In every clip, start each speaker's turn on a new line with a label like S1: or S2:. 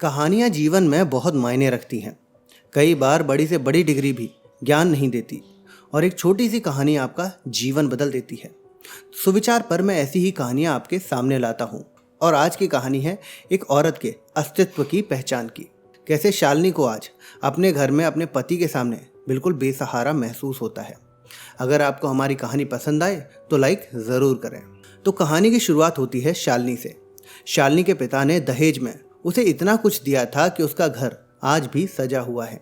S1: कहानियाँ जीवन में बहुत मायने रखती हैं। कई बार बड़ी से बड़ी डिग्री भी ज्ञान नहीं देती और एक छोटी सी कहानी आपका जीवन बदल देती है। सुविचार पर मैं ऐसी ही कहानियाँ आपके सामने लाता हूँ और आज की कहानी है एक औरत के अस्तित्व की पहचान की। कैसे शालिनी को आज अपने घर में अपने पति के सामने बिल्कुल बेसहारा महसूस होता है। अगर आपको हमारी कहानी पसंद आए तो लाइक ज़रूर करें। तो कहानी की शुरुआत होती है शालिनी से। शालिनी के पिता ने दहेज में उसे इतना कुछ दिया था कि उसका घर आज भी सजा हुआ है।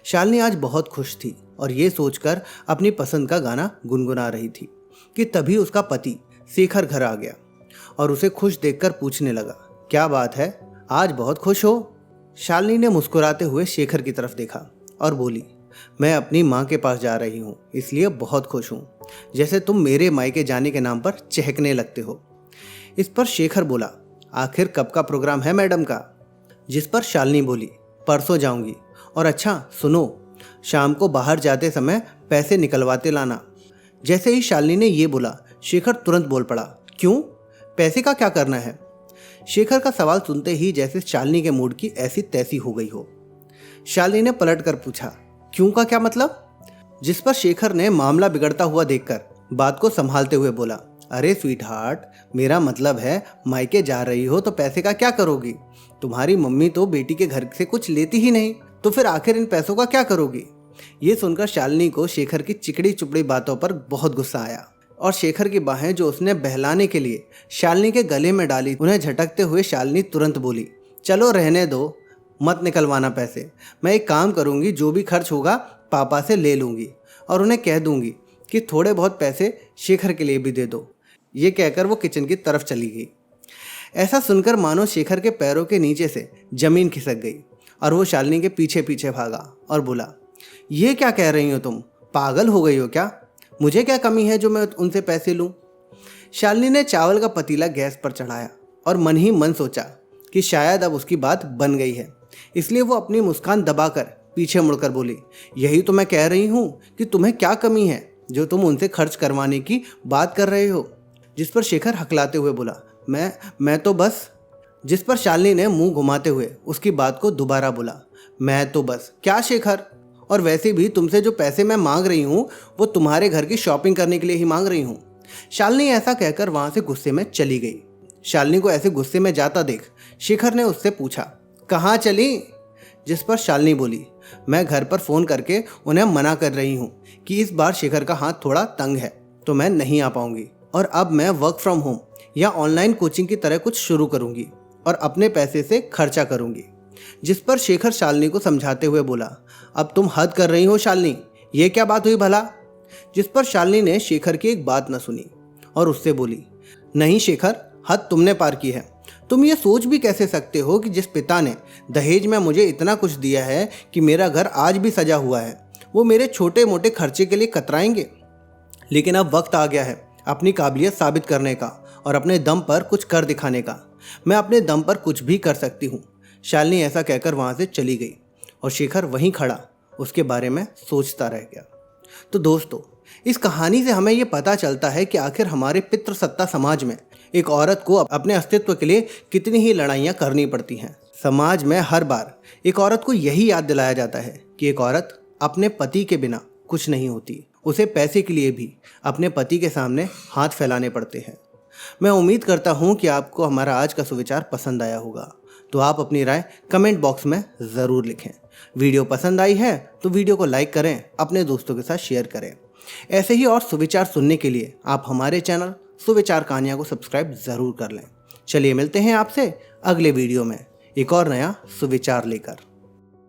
S1: शालिनी आज बहुत खुश थी और ये सोचकर अपनी पसंद का गाना गुनगुना रही थी कि तभी उसका पति शेखर घर आ गया और उसे खुश देखकर पूछने लगा, क्या बात है, आज बहुत खुश हो? शालिनी ने मुस्कुराते हुए शेखर की तरफ देखा और बोली, मैं अपनी माँ के पास जा रही हूँ, इसलिए बहुत खुश हूँ, जैसे तुम मेरे मायके जाने के नाम पर चहकने लगते हो। इस पर शेखर बोला, आखिर कब का प्रोग्राम है मैडम का? जिस पर शालिनी बोली, परसों जाऊंगी। और अच्छा सुनो, शाम को बाहर जाते समय पैसे निकलवाते लाना। जैसे ही शालिनी ने ये बोला, शेखर तुरंत बोल पड़ा, क्यों, पैसे का क्या करना है? शेखर का सवाल सुनते ही जैसे शालिनी के मूड की ऐसी तैसी हो गई हो। शालिनी ने पलट कर पूछा, क्यों का क्या मतलब? जिस पर शेखर ने मामला बिगड़ता हुआ देखकर बात को संभालते हुए बोला, अरे स्वीट हार्ट, मेरा मतलब है मायके जा रही हो तो पैसे का क्या करोगी? तुम्हारी मम्मी तो बेटी के घर से कुछ लेती ही नहीं, तो फिर आखिर इन पैसों का क्या करोगी? ये सुनकर शालिनी को शेखर की चिकड़ी चुपड़ी बातों पर बहुत गुस्सा आया और शेखर की बाहें जो उसने बहलाने के लिए शालिनी के गले में डाली, उन्हें झटकते हुए शालिनी तुरंत बोली, चलो रहने दो, मत निकलवाना पैसे। मैं एक काम करूंगी, जो भी खर्च होगा पापा से ले लूंगी और उन्हें कह दूंगी कि थोड़े बहुत पैसे शेखर के लिए भी दे दो। ये कहकर वो किचन की तरफ चली गई। ऐसा सुनकर मानो शेखर के पैरों के नीचे से जमीन खिसक गई और वो शालिनी के पीछे पीछे भागा और बोला, ये क्या कह रही हो तुम, पागल हो गई हो क्या? मुझे क्या कमी है जो मैं उनसे पैसे लूं? शालिनी ने चावल का पतीला गैस पर चढ़ाया और मन ही मन सोचा कि शायद अब उसकी बात बन गई है, इसलिए वो अपनी मुस्कान दबाकर पीछे मुड़कर बोली, यही तो मैं कह रही हूँ कि तुम्हें क्या कमी है जो तुम उनसे खर्च करवाने की बात कर रहे हो? जिस पर शेखर हकलाते हुए बोला, मैं तो बस। जिस पर शालिनी ने मुंह घुमाते हुए उसकी बात को दोबारा बोला, मैं तो बस क्या शेखर, और वैसे भी तुमसे जो पैसे मैं मांग रही हूँ वो तुम्हारे घर की शॉपिंग करने के लिए ही मांग रही हूँ। शालिनी ऐसा कहकर वहाँ से गुस्से में चली गई। शालिनी को ऐसे गुस्से में जाता देख शेखर ने उससे पूछा, कहाँ चली? जिस पर शालिनी बोली, मैं घर पर फ़ोन करके उन्हें मना कर रही हूँ कि इस बार शेखर का हाथ थोड़ा तंग है तो मैं नहीं आ पाऊँगी और अब मैं वर्क फ्रॉम होम या ऑनलाइन कोचिंग की तरह कुछ शुरू करूँगी और अपने पैसे से खर्चा करूँगी। जिस पर शेखर शालिनी को समझाते हुए बोला, अब तुम हद कर रही हो शालिनी, ये क्या बात हुई भला? जिस पर शालिनी ने शेखर की एक बात न सुनी और उससे बोली, नहीं शेखर, हद तुमने पार की है। तुम ये सोच भी कैसे सकते हो कि जिस पिता ने दहेज में मुझे इतना कुछ दिया है कि मेरा घर आज भी सजा हुआ है, वो मेरे छोटे मोटे खर्चे के लिए कतराएंगे? लेकिन अब वक्त आ गया है अपनी काबिलियत साबित करने का और अपने दम पर कुछ कर दिखाने का। मैं अपने दम पर कुछ भी कर सकती हूँ। शालिनी ऐसा कहकर वहाँ से चली गई और शेखर वहीं खड़ा उसके बारे में सोचता रह गया। तो दोस्तों, इस कहानी से हमें ये पता चलता है कि आखिर हमारे पितृसत्ता समाज में एक औरत को अपने अस्तित्व के लिए कितनी ही लड़ाइयाँ करनी पड़ती हैं। समाज में हर बार एक औरत को यही याद दिलाया जाता है कि एक औरत अपने पति के बिना कुछ नहीं होती। उसे पैसे के लिए भी अपने पति के सामने हाथ फैलाने पड़ते हैं। मैं उम्मीद करता हूँ कि आपको हमारा आज का सुविचार पसंद आया होगा, तो आप अपनी राय कमेंट बॉक्स में ज़रूर लिखें। वीडियो पसंद आई है तो वीडियो को लाइक करें, अपने दोस्तों के साथ शेयर करें। ऐसे ही और सुविचार सुनने के लिए आप हमारे चैनल सुविचार कहानियाँ को सब्सक्राइब ज़रूर कर लें। चलिए मिलते हैं आपसे अगले वीडियो में एक और नया सुविचार लेकर।